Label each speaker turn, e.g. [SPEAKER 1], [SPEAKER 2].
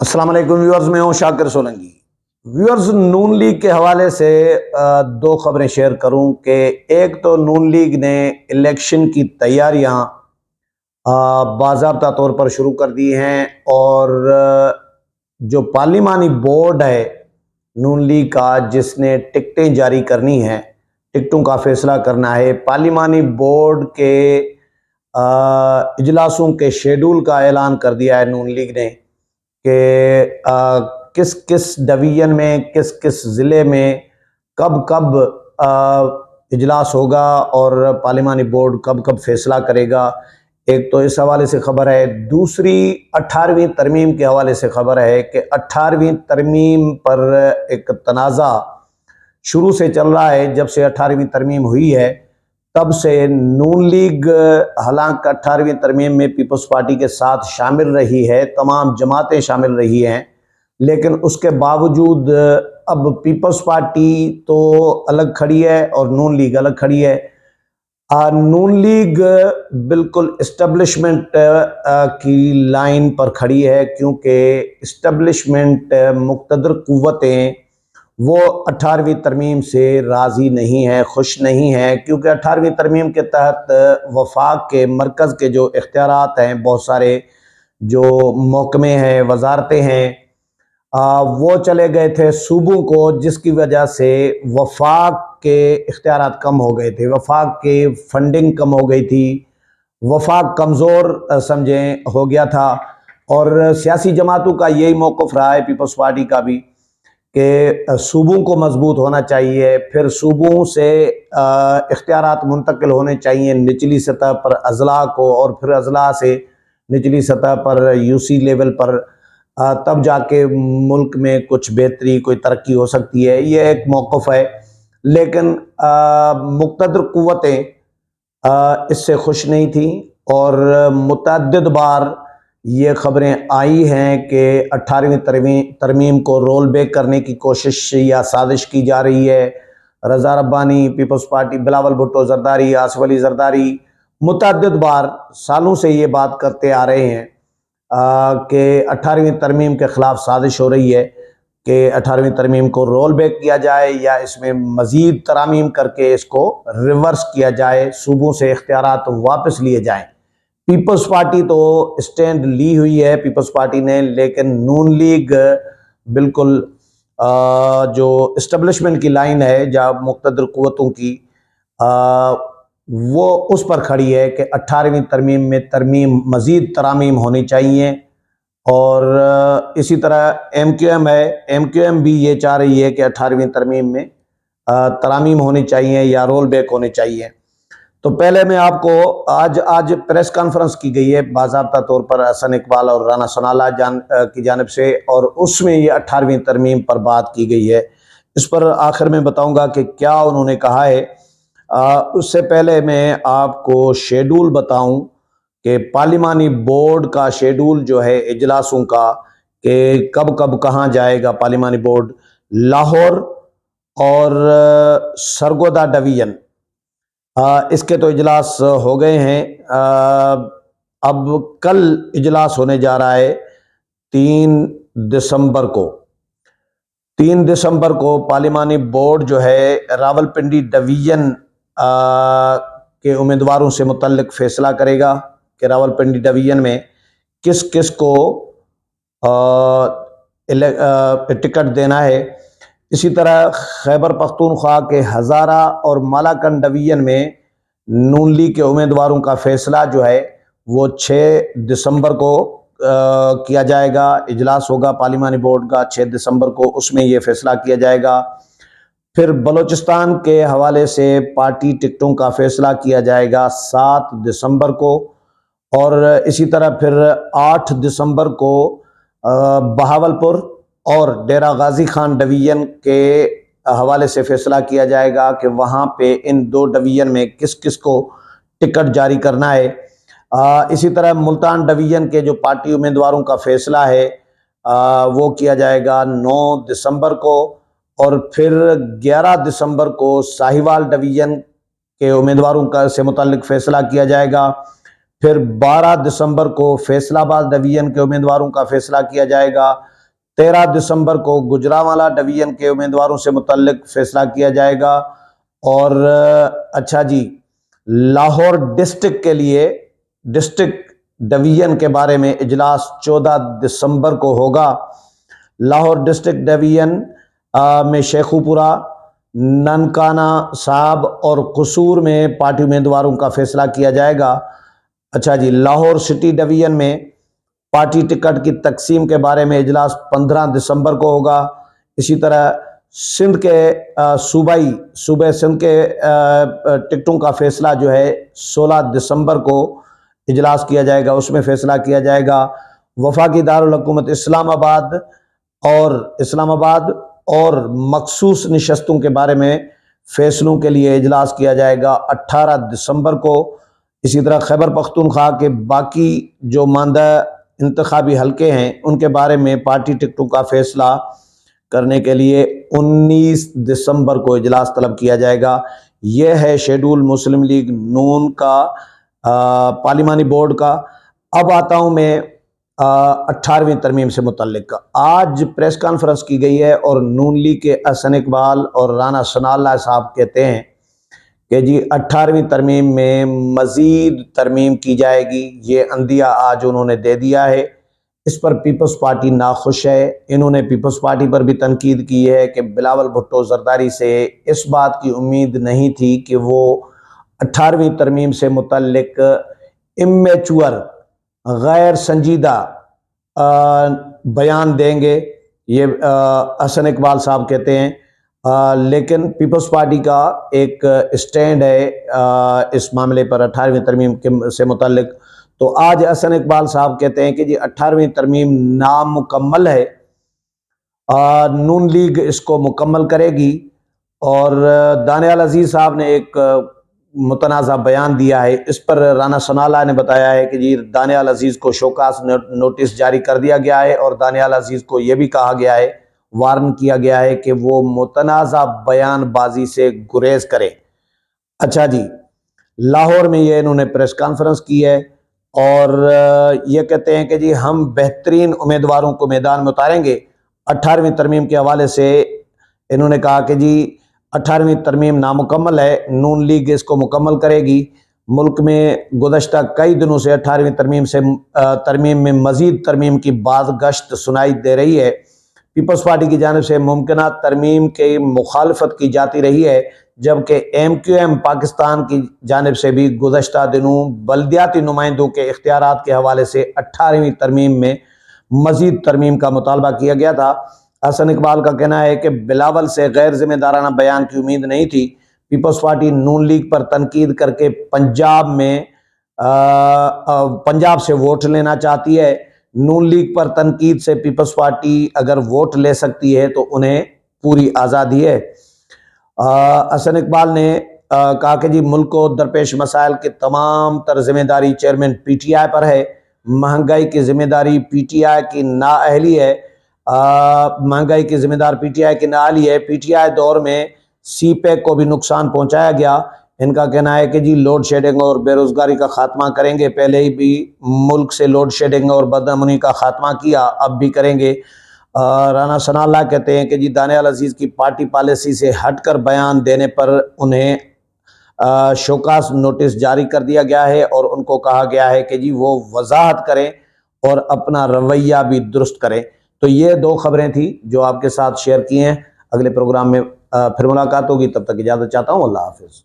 [SPEAKER 1] السلام علیکم ویورز، میں ہوں شاکر سولنگی۔ ویورز، نون لیگ کے حوالے سے دو خبریں شیئر کروں کہ ایک تو نون لیگ نے الیکشن کی تیاریاں باضابطہ طور پر شروع کر دی ہیں، اور جو پارلیمانی بورڈ ہے نون لیگ کا، جس نے ٹکٹیں جاری کرنی ہیں، ٹکٹوں کا فیصلہ کرنا ہے، پارلیمانی بورڈ کے اجلاسوں کے شیڈول کا اعلان کر دیا ہے نون لیگ نے کہ کس کس ڈویژن میں، کس کس ضلع میں کب کب اجلاس ہوگا اور پارلیمانی بورڈ کب کب فیصلہ کرے گا۔ ایک تو اس حوالے سے خبر ہے۔ دوسری 18ویں ترمیم کے حوالے سے خبر ہے کہ 18ویں ترمیم پر ایک تنازع شروع سے چل رہا ہے۔ جب سے 18ویں ترمیم ہوئی ہے تب سے نون لیگ، حالانکہ 18ویں ترمیم میں پیپلز پارٹی کے ساتھ شامل رہی ہے، تمام جماعتیں شامل رہی ہیں، لیکن اس کے باوجود اب پیپلز پارٹی تو الگ کھڑی ہے اور نون لیگ الگ کھڑی ہے۔ نون لیگ بالکل اسٹیبلشمنٹ کی لائن پر کھڑی ہے، کیونکہ اسٹیبلشمنٹ مقتدر قوتیں وہ 18ویں ترمیم سے راضی نہیں ہیں، خوش نہیں ہیں، کیونکہ 18ویں ترمیم کے تحت وفاق کے مرکز کے جو اختیارات ہیں، بہت سارے جو محکمے ہیں، وزارتیں ہیں، وہ چلے گئے تھے صوبوں کو، جس کی وجہ سے وفاق کے اختیارات کم ہو گئے تھے، وفاق کے فنڈنگ کم ہو گئی تھی، وفاق کمزور سمجھیں ہو گیا تھا۔ اور سیاسی جماعتوں کا یہی موقف رہا ہے، پیپلز پارٹی کا بھی، کہ صوبوں کو مضبوط ہونا چاہیے، پھر صوبوں سے اختیارات منتقل ہونے چاہیے نچلی سطح پر اضلاع کو، اور پھر اضلاع سے نچلی سطح پر یوسی لیول پر، تب جا کے ملک میں کچھ بہتری، کوئی ترقی ہو سکتی ہے۔ یہ ایک موقف ہے، لیکن مقتدر قوتیں اس سے خوش نہیں تھیں، اور متعدد بار یہ خبریں آئی ہیں کہ 18ویں ترمیم کو رول بیک کرنے کی کوشش یا سازش کی جا رہی ہے۔ رضا ربانی، پیپلز پارٹی، بلاول بھٹو زرداری، آصف علی زرداری متعدد بار سالوں سے یہ بات کرتے آ رہے ہیں کہ 18ویں ترمیم کے خلاف سازش ہو رہی ہے کہ 18ویں ترمیم کو رول بیک کیا جائے، یا اس میں مزید ترامیم کر کے اس کو ریورس کیا جائے، صوبوں سے اختیارات واپس لیے جائیں۔ پیپلز پارٹی تو اسٹینڈ لی ہوئی ہے پیپلز پارٹی نے، لیکن نون لیگ بالکل جو اسٹیبلشمنٹ کی لائن ہے، جہاں مقتدر قوتوں کی، وہ اس پر کھڑی ہے کہ 18ویں ترمیم میں مزید ترامیم ہونی چاہیے۔ اور اسی طرح ایم کیو ایم ہے، ایم کیو ایم بھی یہ چاہ رہی ہے کہ 18ویں ترمیم میں ترامیم ہونی چاہیے یا رول بیک ہونے چاہیے۔ تو پہلے میں آپ کو آج پریس کانفرنس کی گئی ہے باضابطہ طور پر حسن اقبال اور رانا ثناءاللہ کی جانب سے، اور اس میں یہ 18ویں ترمیم پر بات کی گئی ہے۔ اس پر آخر میں بتاؤں گا کہ کیا انہوں نے کہا ہے۔ اس سے پہلے میں آپ کو شیڈول بتاؤں کہ پارلیمانی بورڈ کا شیڈول جو ہے اجلاسوں کا، کہ کب کب کہاں جائے گا پارلیمانی بورڈ۔ لاہور اور سرگودا ڈویژن، اس کے تو اجلاس ہو گئے ہیں، اب کل اجلاس ہونے جا رہا ہے 3 دسمبر کو۔ 3 دسمبر کو پارلیمانی بورڈ جو ہے راولپنڈی ڈویژن کے امیدواروں سے متعلق فیصلہ کرے گا کہ راولپنڈی ڈویژن میں کس کس کو ٹکٹ دینا ہے۔ اسی طرح خیبر پختونخوا کے ہزارہ اور مالاکنڈ ڈویژن میں نون لیگ کے امیدواروں کا فیصلہ جو ہے وہ 6 دسمبر کو کیا جائے گا۔ اجلاس ہوگا پارلیمانی بورڈ کا 6 دسمبر کو، اس میں یہ فیصلہ کیا جائے گا۔ پھر بلوچستان کے حوالے سے پارٹی ٹکٹوں کا فیصلہ کیا جائے گا 7 دسمبر کو، اور اسی طرح پھر 8 دسمبر کو بہاولپور اور ڈیرہ غازی خان ڈویژن کے حوالے سے فیصلہ کیا جائے گا کہ وہاں پہ ان 2 ڈویژن میں کس کس کو ٹکٹ جاری کرنا ہے۔ اسی طرح ملتان ڈویژن کے جو پارٹی امیدواروں کا فیصلہ ہے وہ کیا جائے گا 9 دسمبر کو، اور پھر 11 دسمبر کو ساہیوال ڈویژن کے امیدواروں کا سے متعلق فیصلہ کیا جائے گا۔ پھر 12 دسمبر کو فیصل آباد ڈویژن کے امیدواروں کا فیصلہ کیا جائے گا۔ 13 دسمبر کو گجرانوالہ ڈویژن کے امیدواروں سے متعلق فیصلہ کیا جائے گا۔ اور اچھا جی، لاہور ڈسٹرکٹ کے لیے ڈسٹرکٹ ڈویژن کے بارے میں اجلاس 14 دسمبر کو ہوگا۔ لاہور ڈسٹرکٹ ڈویژن میں شیخو پورہ، ننکانہ صاحب اور قصور میں پارٹی امیدواروں کا فیصلہ کیا جائے گا۔ اچھا جی، لاہور سٹی ڈویژن میں پارٹی ٹکٹ کی تقسیم کے بارے میں اجلاس 15 دسمبر کو ہوگا۔ اسی طرح سندھ کے صوبہ سندھ کے ٹکٹوں کا فیصلہ جو ہے 16 دسمبر کو اجلاس کیا جائے گا، اس میں فیصلہ کیا جائے گا۔ وفاقی دارالحکومت اسلام آباد اور مخصوص نشستوں کے بارے میں فیصلوں کے لیے اجلاس کیا جائے گا 18 دسمبر کو۔ اسی طرح خیبر پختونخوا کے باقی جو ماندہ انتخابی حلقے ہیں ان کے بارے میں پارٹی ٹکٹوں کا فیصلہ کرنے کے لیے 19 دسمبر کو اجلاس طلب کیا جائے گا۔ یہ ہے شیڈول مسلم لیگ نون کا پارلیمانی بورڈ کا۔ اب آتا ہوں میں 18ویں ترمیم سے متعلق۔ آج پریس کانفرنس کی گئی ہے اور نون لیگ کے احسن اقبال اور رانا ثناء اللہ صاحب کہتے ہیں کہ جی 18ویں ترمیم میں مزید ترمیم کی جائے گی۔ یہ عندیہ آج انہوں نے دے دیا ہے، اس پر پیپلز پارٹی ناخوش ہے۔ انہوں نے پیپلز پارٹی پر بھی تنقید کی ہے کہ بلاول بھٹو زرداری سے اس بات کی امید نہیں تھی کہ وہ 18ویں ترمیم سے متعلق امیچور غیر سنجیدہ بیان دیں گے، یہ احسن اقبال صاحب کہتے ہیں۔ لیکن پیپلز پارٹی کا ایک اسٹینڈ ہے اس معاملے پر 18ویں ترمیم سے متعلق۔ تو آج احسن اقبال صاحب کہتے ہیں کہ جی 18ویں ترمیم نامکمل ہے، نون لیگ اس کو مکمل کرے گی۔ اور دانیال عزیز صاحب نے ایک متنازع بیان دیا ہے، اس پر رانا ثناء اللہ نے بتایا ہے کہ جی دانیال عزیز کو شوکاز نوٹس جاری کر دیا گیا ہے اور دانیال عزیز کو یہ بھی کہا گیا ہے، وارن کیا گیا ہے کہ وہ متنازع بیان بازی سے گریز کرے۔ اچھا جی، لاہور میں یہ انہوں نے پریس کانفرنس کی ہے اور یہ کہتے ہیں کہ جی ہم بہترین امیدواروں کو میدان میں اتاریں گے۔ 18ویں ترمیم کے حوالے سے انہوں نے کہا کہ جی 18ویں ترمیم نامکمل ہے، نون لیگ اس کو مکمل کرے گی۔ ملک میں گزشتہ کئی دنوں سے 18ویں ترمیم میں مزید ترمیم کی بازگشت سنائی دے رہی ہے۔ پیپلز پارٹی کی جانب سے ممکنہ ترمیم کی مخالفت کی جاتی رہی ہے، جبکہ MQM پاکستان کی جانب سے بھی گزشتہ دنوں بلدیاتی نمائندوں کے اختیارات کے حوالے سے 18ویں ترمیم میں مزید ترمیم کا مطالبہ کیا گیا تھا۔ احسن اقبال کا کہنا ہے کہ بلاول سے غیر ذمہ دارانہ بیان کی امید نہیں تھی۔ پیپلز پارٹی نون لیگ پر تنقید کر کے پنجاب سے ووٹ لینا چاہتی ہے۔ نون لیگ پر تنقید سے پیپلز پارٹی اگر ووٹ لے سکتی ہے تو انہیں پوری آزادی ہے۔ احسن اقبال نے کہا کہ جی ملک کو درپیش مسائل کے تمام تر ذمہ داری چیئرمین PTI پر ہے۔ مہنگائی کی ذمہ داری PTI کی نااہلی ہے۔ مہنگائی کی ذمہ دار PTI کی نااہلی ہے۔ PTI دور میں CPEC کو بھی نقصان پہنچایا گیا۔ ان کا کہنا ہے کہ جی لوڈ شیڈنگ اور بے روزگاری کا خاتمہ کریں گے، پہلے ہی بھی ملک سے لوڈ شیڈنگ اور بدامنی کا خاتمہ کیا، اب بھی کریں گے۔ رانا ثناء اللہ کہتے ہیں کہ جی دانیال عزیز کی پارٹی پالیسی سے ہٹ کر بیان دینے پر انہیں شوکاز نوٹس جاری کر دیا گیا ہے اور ان کو کہا گیا ہے کہ جی وہ وضاحت کریں اور اپنا رویہ بھی درست کریں۔ تو یہ دو خبریں تھیں جو آپ کے ساتھ شیئر کی ہیں۔ اگلے پروگرام میں پھر ملاقات ہوگی، تب تک اجازت چاہتا ہوں۔ اللہ حافظ۔